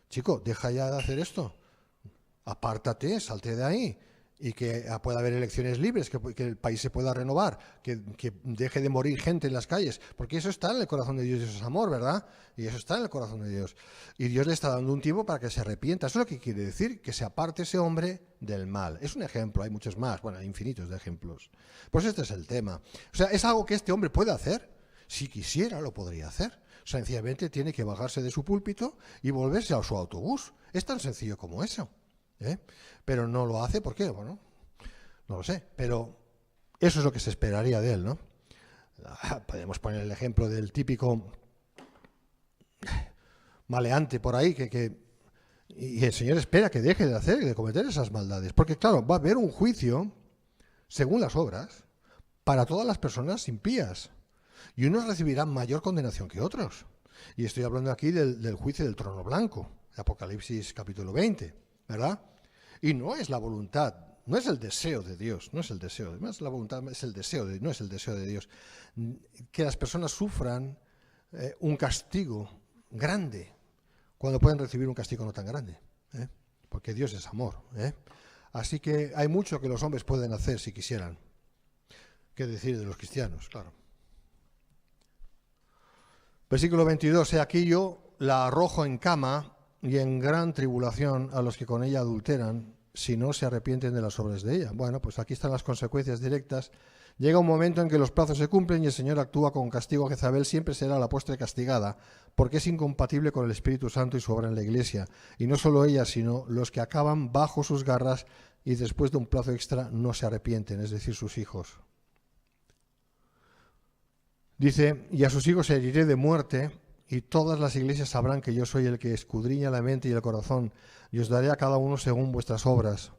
chico, deja ya de hacer esto, apártate, salte de ahí, y que pueda haber elecciones libres, que el país se pueda renovar, que deje de morir gente en las calles, porque eso está en el corazón de Dios, y eso es amor, ¿verdad? Y eso está en el corazón de Dios. Y Dios le está dando un tiempo para que se arrepienta. Eso es lo que quiere decir, que se aparte ese hombre del mal. Es un ejemplo, hay muchos más, bueno, hay infinitos de ejemplos. Pues este es el tema. O sea, es algo que este hombre puede hacer. Si quisiera, lo podría hacer. Sencillamente tiene que bajarse de su púlpito y volverse a su autobús. Es tan sencillo como eso. Pero no lo hace, ¿por qué? Bueno, no lo sé, pero eso es lo que se esperaría de él, ¿no? Podemos poner el ejemplo del típico maleante por ahí y el Señor espera que deje de cometer esas maldades, porque claro, va a haber un juicio según las obras para todas las personas impías, y unos recibirán mayor condenación que otros. Y estoy hablando aquí del juicio del trono blanco, Apocalipsis capítulo 20, ¿verdad? Y no es la voluntad, no es el deseo de Dios, no es el deseo, además la voluntad es el deseo, no es el deseo de Dios, que las personas sufran un castigo grande cuando pueden recibir un castigo no tan grande, ¿eh? Porque Dios es amor, ¿eh? Así que hay mucho que los hombres pueden hacer si quisieran. ¿Qué decir de los cristianos? Claro. Versículo 22. He aquí yo la arrojo en cama y en gran tribulación a los que con ella adulteran, si no se arrepienten de las obras de ella. Bueno, pues aquí están las consecuencias directas. Llega un momento en que los plazos se cumplen y el Señor actúa con castigo. Jezabel siempre será la postre castigada, porque es incompatible con el Espíritu Santo y su obra en la Iglesia. Y no solo ella, sino los que acaban bajo sus garras y después de un plazo extra no se arrepienten, es decir, sus hijos. Dice, y a sus hijos heriré de muerte, y todas las iglesias sabrán que yo soy el que escudriña la mente y el corazón, y os daré a cada uno según vuestras obras.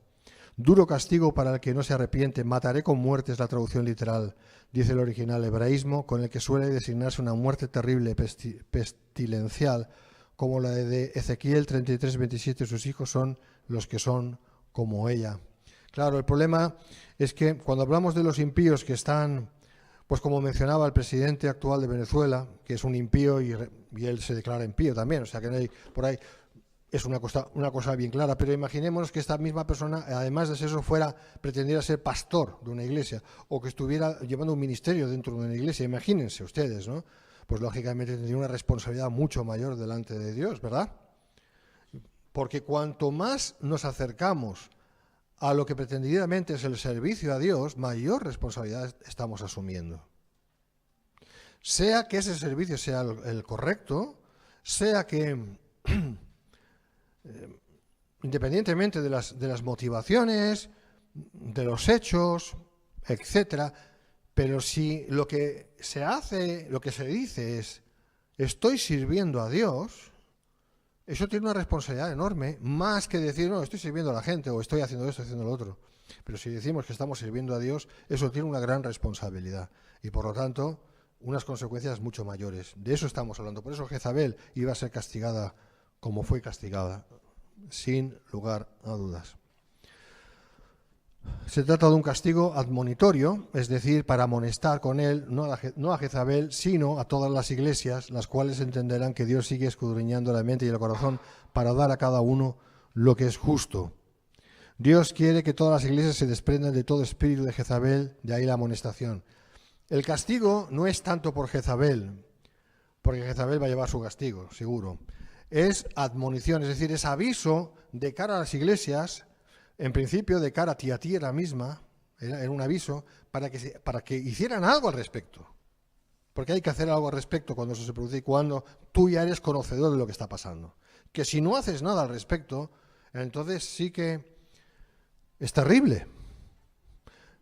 Duro castigo para el que no se arrepiente, mataré con muerte, es la traducción literal, dice el original hebraísmo, con el que suele designarse una muerte terrible, pestilencial, como la de Ezequiel 33:27, sus hijos son los que son como ella. Claro, el problema es que cuando hablamos de los impíos que están, pues como mencionaba el presidente actual de Venezuela, que es un impío y él se declara impío también, o sea que no hay, por ahí es una cosa bien clara, pero imaginémonos que esta misma persona, además de eso, pretendiera ser pastor de una iglesia o que estuviera llevando un ministerio dentro de una iglesia. Imagínense ustedes, ¿no? Pues lógicamente tendría una responsabilidad mucho mayor delante de Dios, ¿verdad? Porque cuanto más nos acercamos a lo que pretendidamente es el servicio a Dios, mayor responsabilidad estamos asumiendo. Sea que ese servicio sea el correcto, sea que independientemente de las motivaciones, de los hechos, etcétera, pero si lo que se hace, lo que se dice es estoy sirviendo a Dios, eso tiene una responsabilidad enorme, más que decir no, estoy sirviendo a la gente o estoy haciendo esto, haciendo lo otro. Pero si decimos que estamos sirviendo a Dios, eso tiene una gran responsabilidad y por lo tanto unas consecuencias mucho mayores. De eso estamos hablando. Por eso Jezabel iba a ser castigada como fue castigada, sin lugar a dudas. Se trata de un castigo admonitorio, es decir, para amonestar con él, no a Jezabel, sino a todas las iglesias, las cuales entenderán que Dios sigue escudriñando la mente y el corazón para dar a cada uno lo que es justo. Dios quiere que todas las iglesias se desprendan de todo espíritu de Jezabel, de ahí la amonestación. El castigo no es tanto por Jezabel, porque Jezabel va a llevar su castigo, seguro. Es admonición, es decir, es aviso de cara a las iglesias, en principio de cara a Tiatira misma, era un aviso para que hicieran algo al respecto. Porque hay que hacer algo al respecto cuando eso se produce y cuando tú ya eres conocedor de lo que está pasando. Que si no haces nada al respecto, entonces sí que es terrible.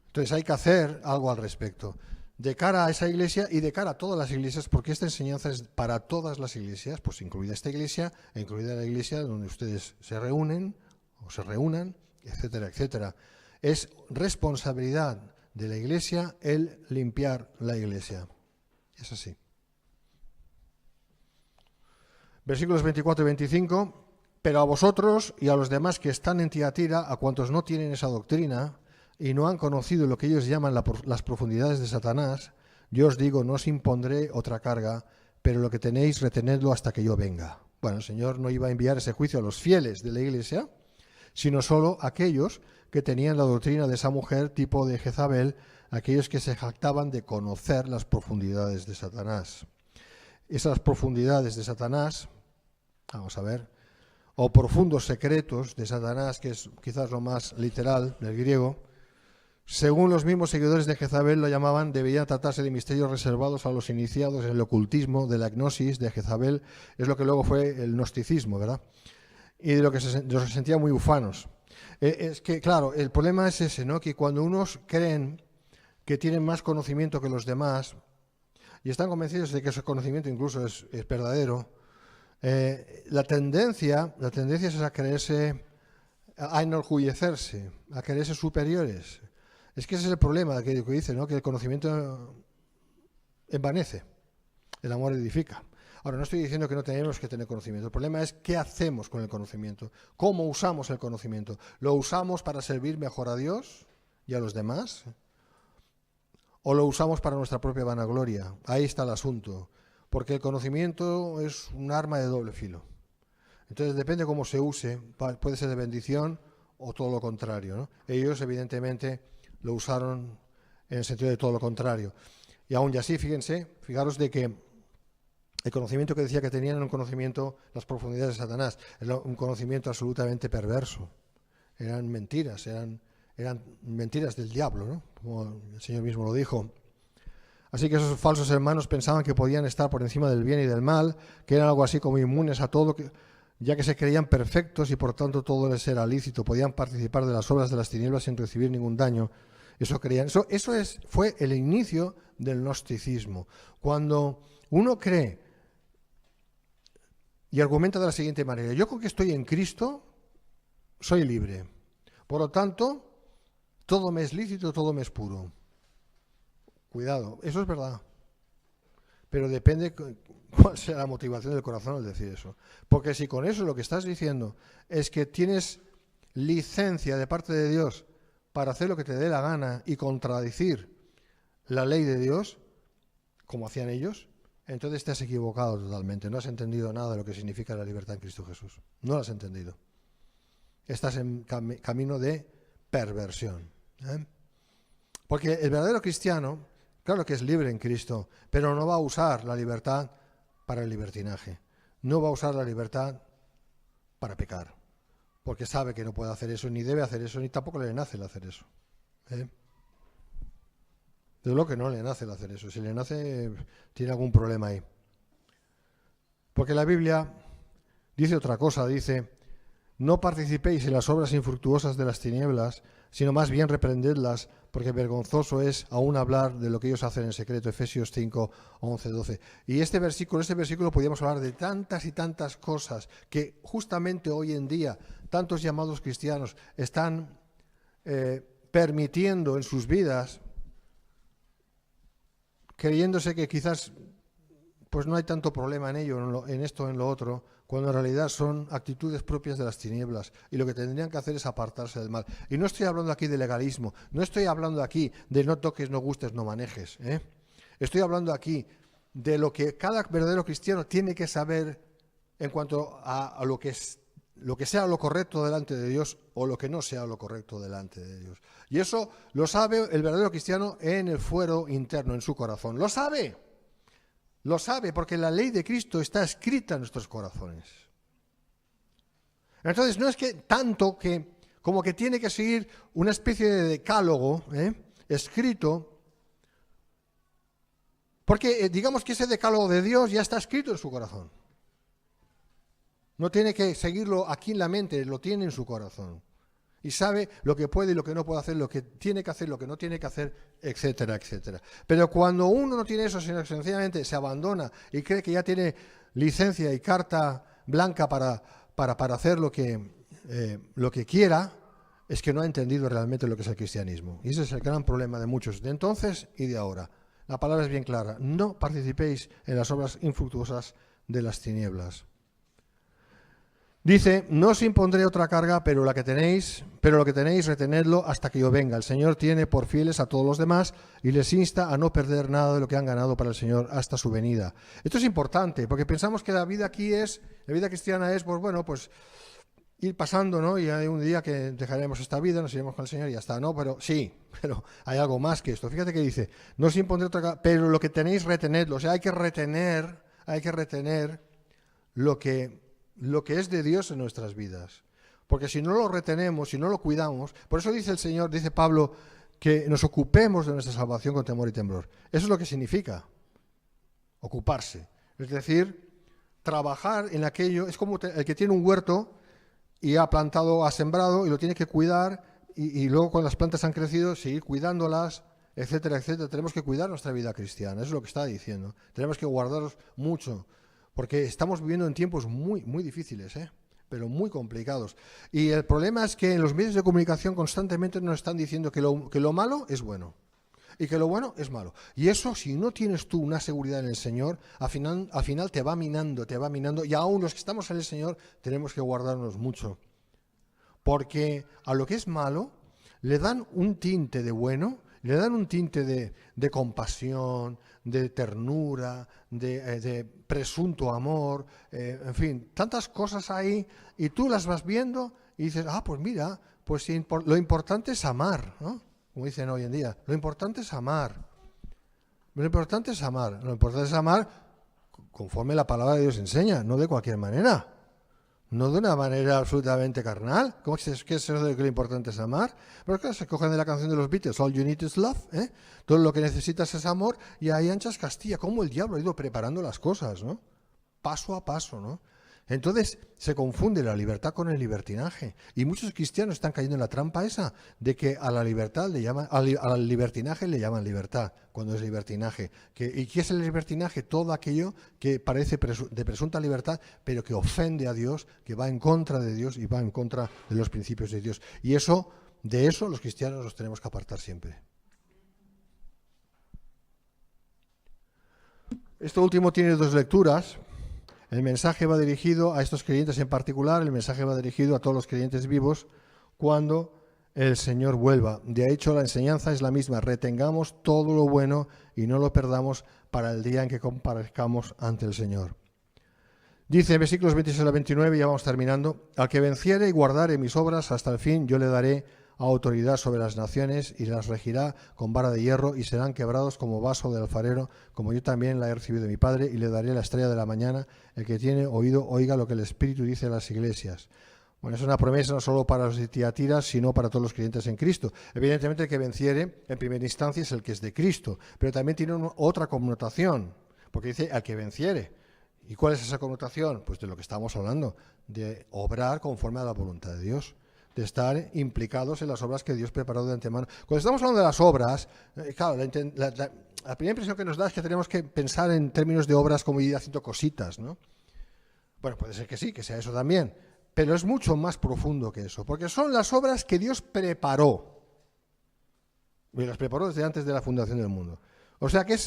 Entonces hay que hacer algo al respecto. De cara a esa iglesia y de cara a todas las iglesias, porque esta enseñanza es para todas las iglesias, pues incluida esta iglesia e incluida la iglesia donde ustedes se reúnen o se reúnan, etcétera, etcétera. Es responsabilidad de la iglesia el limpiar la iglesia. Es así. Versículos 24 y 25. Pero a vosotros y a los demás que están en Tiatira, a cuantos no tienen esa doctrina y no han conocido lo que ellos llaman las profundidades de Satanás, yo os digo, no os impondré otra carga, pero lo que tenéis, retenedlo hasta que yo venga. Bueno, el Señor no iba a enviar ese juicio a los fieles de la iglesia, sino solo a aquellos que tenían la doctrina de esa mujer tipo de Jezabel, aquellos que se jactaban de conocer las profundidades de Satanás. Esas profundidades de Satanás, vamos a ver, o profundos secretos de Satanás, que es quizás lo más literal del griego, según los mismos seguidores de Jezabel lo llamaban, debería tratarse de misterios reservados a los iniciados en el ocultismo de la gnosis de Jezabel, es lo que luego fue el gnosticismo, ¿verdad? Y de lo que se sentían muy ufanos. Es que, claro, el problema es ese, ¿no? Que cuando unos creen que tienen más conocimiento que los demás y están convencidos de que ese conocimiento incluso es verdadero, la tendencia es a creerse, a enorgullecerse, a creerse superiores. Es que ese es el problema que dice, ¿no? Que el conocimiento envanece, el amor edifica. Ahora, no estoy diciendo que no tenemos que tener conocimiento. El problema es qué hacemos con el conocimiento, cómo usamos el conocimiento. ¿Lo usamos para servir mejor a Dios y a los demás? ¿O lo usamos para nuestra propia vanagloria? Ahí está el asunto. porque el conocimiento es un arma de doble filo. Entonces depende cómo se use, puede ser de bendición o todo lo contrario, ¿no? Ellos evidentemente lo usaron en el sentido de todo lo contrario. Y aún así, fijaros de que el conocimiento que decía que tenían era un conocimiento, las profundidades de Satanás, era un conocimiento absolutamente perverso. Eran mentiras, eran mentiras del diablo, ¿no? Como el Señor mismo lo dijo. Así que esos falsos hermanos pensaban que podían estar por encima del bien y del mal, que eran algo así como inmunes a todo, ya que se creían perfectos y por tanto todo les era lícito, podían participar de las obras de las tinieblas sin recibir ningún daño. Eso creían. Fue el inicio del gnosticismo. Cuando uno cree y argumenta de la siguiente manera: yo con que estoy en Cristo soy libre, por lo tanto todo me es lícito, todo me es puro. Cuidado, eso es verdad, pero depende cuál sea la motivación del corazón al decir eso. Porque si con eso lo que estás diciendo es que tienes licencia de parte de Dios para hacer lo que te dé la gana y contradecir la ley de Dios, como hacían ellos, entonces te has equivocado totalmente. No has entendido nada de lo que significa la libertad en Cristo Jesús. No lo has entendido. Estás en camino de perversión. Porque el verdadero cristiano, claro que es libre en Cristo, pero no va a usar la libertad para el libertinaje. No va a usar la libertad para pecar. Porque sabe que no puede hacer eso, ni debe hacer eso, ni tampoco le nace el hacer eso. Desde luego que no le nace el hacer eso. Si le nace, tiene algún problema ahí. Porque la Biblia dice otra cosa, dice: no participéis en las obras infructuosas de las tinieblas, sino más bien reprendedlas, porque vergonzoso es aún hablar de lo que ellos hacen en secreto. Efesios 5, 11, 12. Y este versículo podríamos hablar de tantas y tantas cosas que justamente hoy en día tantos llamados cristianos están permitiendo en sus vidas, creyéndose que quizás pues no hay tanto problema en ello, en esto, en lo otro, cuando en realidad son actitudes propias de las tinieblas y lo que tendrían que hacer es apartarse del mal. Y no estoy hablando aquí de legalismo, no estoy hablando aquí de no toques, no gustes, no manejes. Estoy hablando aquí de lo que cada verdadero cristiano tiene que saber en cuanto a lo que sea lo correcto delante de Dios o lo que no sea lo correcto delante de Dios. Y eso lo sabe el verdadero cristiano en el fuero interno, en su corazón. Lo sabe porque la ley de Cristo está escrita en nuestros corazones. Entonces no es que tanto como que tiene que seguir una especie de decálogo escrito, porque digamos que ese decálogo de Dios ya está escrito en su corazón. No tiene que seguirlo aquí en la mente, lo tiene en su corazón. Y sabe lo que puede y lo que no puede hacer, lo que tiene que hacer, lo que no tiene que hacer, etcétera, etcétera. Pero cuando uno no tiene eso, sino que sencillamente se abandona y cree que ya tiene licencia y carta blanca para hacer lo que quiera, es que no ha entendido realmente lo que es el cristianismo. Y ese es el gran problema de muchos, de entonces y de ahora. La palabra es bien clara: no participéis en las obras infructuosas de las tinieblas. Dice: no os impondré otra carga, pero lo que tenéis, retenedlo hasta que yo venga. El Señor tiene por fieles a todos los demás y les insta a no perder nada de lo que han ganado para el Señor hasta su venida. Esto es importante, porque pensamos que la vida cristiana es, pues ir pasando, ¿no? Y hay un día que dejaremos esta vida, nos iremos con el Señor y ya está, ¿no? Pero hay algo más que esto. Fíjate que dice: no os impondré otra carga, pero lo que tenéis, retenedlo. O sea, hay que retener lo que es de Dios en nuestras vidas. Porque si no lo retenemos, si no lo cuidamos, por eso dice el Señor, dice Pablo, que nos ocupemos de nuestra salvación con temor y temblor. Eso es lo que significa ocuparse. Es decir, trabajar en aquello. Es como el que tiene un huerto y ha sembrado y lo tiene que cuidar y luego cuando las plantas han crecido, seguir cuidándolas, etcétera, etcétera. Tenemos que cuidar nuestra vida cristiana. Eso es lo que está diciendo. Tenemos que guardarnos mucho, porque estamos viviendo en tiempos muy, muy difíciles, pero muy complicados. Y el problema es que en los medios de comunicación constantemente nos están diciendo que lo malo es bueno y que lo bueno es malo. Y eso, si no tienes tú una seguridad en el Señor, al final te va minando. Y aún los que estamos en el Señor tenemos que guardarnos mucho. Porque a lo que es malo le dan un tinte de bueno. le dan un tinte de compasión, de ternura, de presunto amor, en fin, tantas cosas ahí, y tú las vas viendo y dices, pues mira, pues lo importante es amar, ¿no? Como dicen hoy en día, lo importante es amar. Lo importante es amar. Lo importante es amar conforme la palabra de Dios enseña, no de cualquier manera. No de una manera absolutamente carnal. ¿Cómo es que eso de que lo importante es amar? Pero claro, se cogen de la canción de los Beatles, All You Need Is Love, ¿eh? Todo lo que necesitas es amor, y ahí anchas Castilla, cómo el diablo ha ido preparando las cosas, ¿no? Paso a paso, ¿no? Entonces se confunde la libertad con el libertinaje, y muchos cristianos están cayendo en la trampa esa de que a la libertad le llaman, al libertinaje le llaman libertad cuando es libertinaje. ¿Y qué es el libertinaje? Todo aquello que parece de presunta libertad, pero que ofende a Dios, que va en contra de Dios y va en contra de los principios de Dios. Y de eso los cristianos nos tenemos que apartar siempre. Esto último tiene dos lecturas. El mensaje va dirigido a estos creyentes en particular, el mensaje va dirigido a todos los creyentes vivos cuando el Señor vuelva. De hecho, la enseñanza es la misma: retengamos todo lo bueno y no lo perdamos para el día en que comparezcamos ante el Señor. Dice en versículos 26 a 29, ya vamos terminando: al que venciere y guardare mis obras hasta el fin, yo le daré autoridad sobre las naciones y las regirá con vara de hierro, y serán quebrados como vaso del alfarero, como yo también la he recibido de mi Padre, y le daré la estrella de la mañana. El que tiene oído, oiga lo que el Espíritu dice a las iglesias. Bueno, es una promesa no solo para los de Tiatira, sino para todos los creyentes en Cristo. Evidentemente, el que venciere, en primera instancia, es el que es de Cristo, pero también tiene otra connotación, porque dice al que venciere. ¿Y cuál es esa connotación? Pues de lo que estamos hablando, de obrar conforme a la voluntad de Dios, de estar implicados en las obras que Dios preparó de antemano. Cuando estamos hablando de las obras, claro, la primera impresión que nos da es que tenemos que pensar en términos de obras como ir haciendo cositas, ¿no? Bueno, puede ser que sí, que sea eso también, pero es mucho más profundo que eso, porque son las obras que Dios preparó. Y las preparó desde antes de la fundación del mundo. O sea que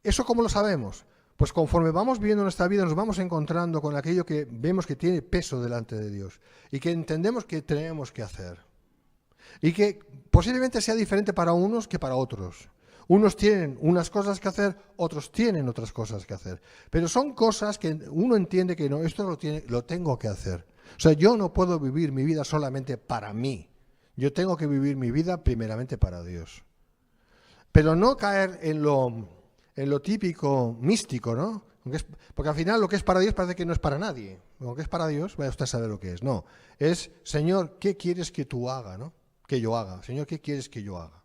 ¿eso cómo lo sabemos? Pues conforme vamos viviendo nuestra vida nos vamos encontrando con aquello que vemos que tiene peso delante de Dios y que entendemos que tenemos que hacer. Y que posiblemente sea diferente para unos que para otros. Unos tienen unas cosas que hacer, otros tienen otras cosas que hacer. Pero son cosas que uno entiende que no, esto lo tengo que hacer. O sea, yo no puedo vivir mi vida solamente para mí. Yo tengo que vivir mi vida primeramente para Dios. Pero no caer en lo típico místico, ¿no? Porque al final lo que es para Dios parece que no es para nadie. Lo que es para Dios, vaya usted a saber lo que es. No, es, Señor, ¿qué quieres que tú haga, no? Que yo haga. Señor, ¿qué quieres que yo haga?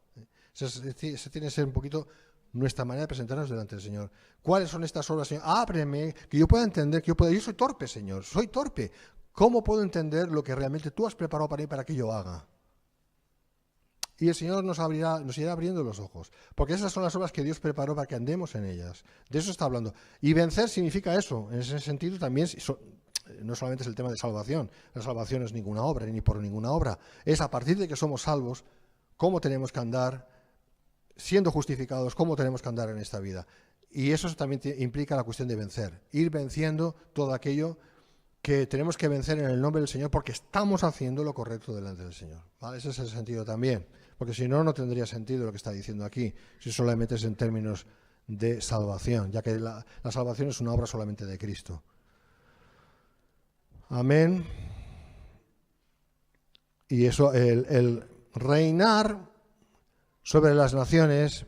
Ese tiene que ser un poquito nuestra manera de presentarnos delante del Señor. ¿Cuáles son estas obras, Señor? Ábreme, que yo pueda entender, yo soy torpe, Señor, soy torpe. ¿Cómo puedo entender lo que realmente tú has preparado para mí para que yo haga? Y el Señor nos irá abriendo los ojos, porque esas son las obras que Dios preparó para que andemos en ellas. De eso está hablando. Y vencer significa eso. En ese sentido también, no solamente es el tema de salvación. La salvación no es ninguna obra, ni por ninguna obra. Es a partir de que somos salvos, cómo tenemos que andar, siendo justificados, cómo tenemos que andar en esta vida. Y eso también implica la cuestión de vencer. Ir venciendo todo aquello que tenemos que vencer en el nombre del Señor, porque estamos haciendo lo correcto delante del Señor. ¿Vale? Ese es el sentido también. Porque si no, no tendría sentido lo que está diciendo aquí, si solamente es en términos de salvación, ya que la salvación es una obra solamente de Cristo. Amén. Y eso, el reinar sobre las naciones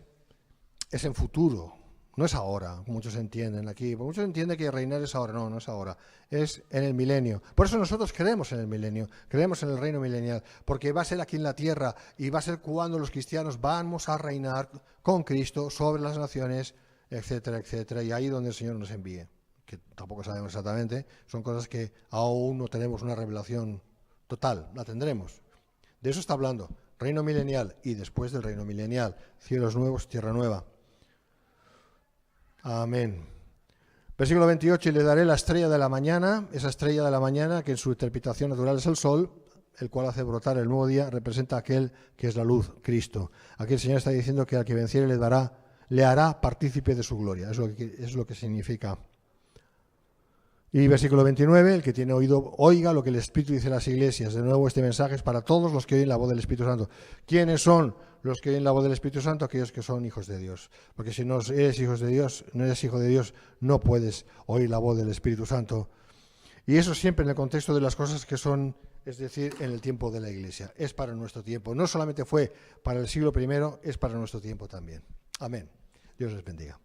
es en futuro, no es ahora, como muchos entienden aquí. Muchos entienden que reinar es ahora, no es ahora, es en el milenio. Por eso nosotros creemos en el milenio, creemos en el reino milenial, porque va a ser aquí en la tierra y va a ser cuando los cristianos vamos a reinar con Cristo sobre las naciones, etcétera, etcétera, y ahí donde el Señor nos envíe, que tampoco sabemos exactamente, son cosas que aún no tenemos una revelación total, la tendremos. De eso está hablando, reino milenial y después del reino milenial, cielos nuevos, tierra nueva. Amén. Versículo 28, y le daré la estrella de la mañana, esa estrella de la mañana que en su interpretación natural es el sol, el cual hace brotar el nuevo día, representa a aquel que es la luz, Cristo. Aquí el Señor está diciendo que al que venciere le hará partícipe de su gloria, es lo que significa. Y versículo 29, el que tiene oído, oiga lo que el Espíritu dice a las iglesias. De nuevo, este mensaje es para todos los que oyen la voz del Espíritu Santo. ¿Quiénes son los que oyen la voz del Espíritu Santo? Aquellos que son hijos de Dios. Porque si no eres hijo de Dios, no puedes oír la voz del Espíritu Santo. Y eso siempre en el contexto de las cosas que son, es decir, en el tiempo de la Iglesia. Es para nuestro tiempo. No solamente fue para el siglo I, es para nuestro tiempo también. Amén. Dios les bendiga.